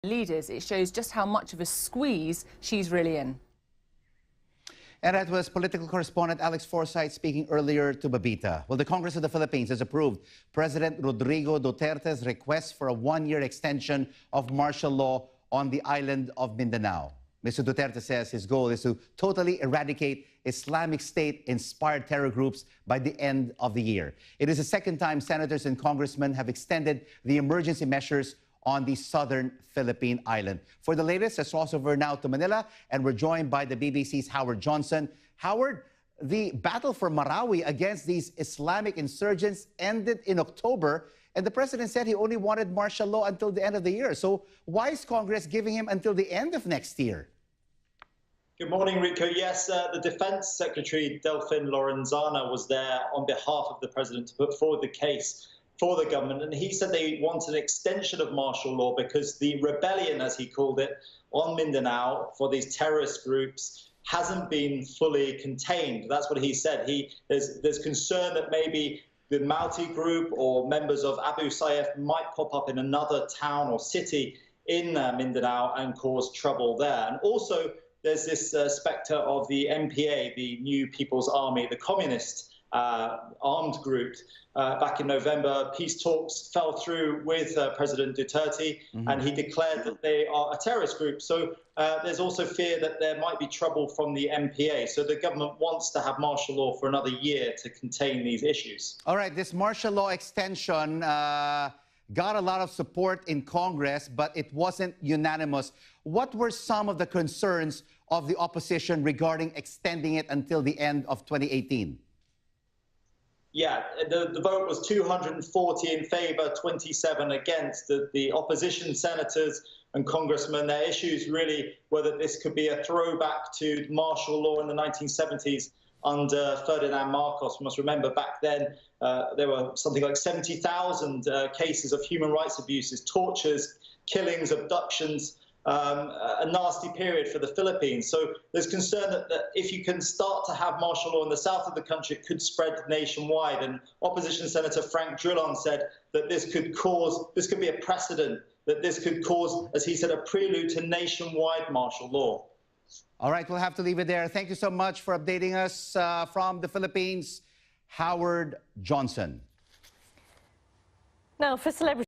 leaders. It shows just how much of a squeeze she's really in. And that was political correspondent Alex Forsyth speaking earlier to Babita. Well, the Congress of the Philippines has approved President Rodrigo Duterte's request for a one-year extension of martial law on the island of Mindanao. Mr. Duterte says his goal is to totally eradicate Islamic State-inspired terror groups by the end of the year. It is the second time senators and congressmen have extended the emergency measures on the southern Philippine island. For the latest, let's cross over now to Manila, and we're joined by the BBC's Howard Johnson. Howard, the battle for Marawi against these Islamic insurgents ended in October, and the president said he only wanted martial law until the end of the year. So why is Congress giving him until the end of next year? Good morning, Rico. Yes, the Defense Secretary, Delfin Lorenzana, was there on behalf of the president to put forward the case for the government. And he said they want an extension of martial law because the rebellion, as he called it, on Mindanao for these terrorist groups hasn't been fully contained. That's what he said. There's concern that maybe the Mauti group or members of Abu Sayyaf might pop up in another town or city in Mindanao and cause trouble there. And also, there's this spectre of the MPA, the New People's Army, the communist armed group. Back in November, peace talks fell through with President Duterte, and he declared that they are a terrorist group. So there's also fear that there might be trouble from the MPA. So the government wants to have martial law for another year to contain these issues. All right, this martial law extension got a lot of support in Congress, but it wasn't unanimous. What were some of the concerns of the opposition regarding extending it until the end of 2018? Yeah, the vote was 240 in favor, 27 against. The opposition senators and congressmen, their issues really were that this could be a throwback to martial law in the 1970s under Ferdinand Marcos. We must remember back then there were something like 70,000 cases of human rights abuses, tortures, killings, abductions, a nasty period for the Philippines. So there's concern that if you can start to have martial law in the south of the country, it could spread nationwide. And opposition Senator Frank Drilon said that this could be a precedent, that this could cause, as he said, a prelude to nationwide martial law. All right, we'll have to leave it there. Thank you so much for updating us from the Philippines, Howard Johnson. Now, for celebrities.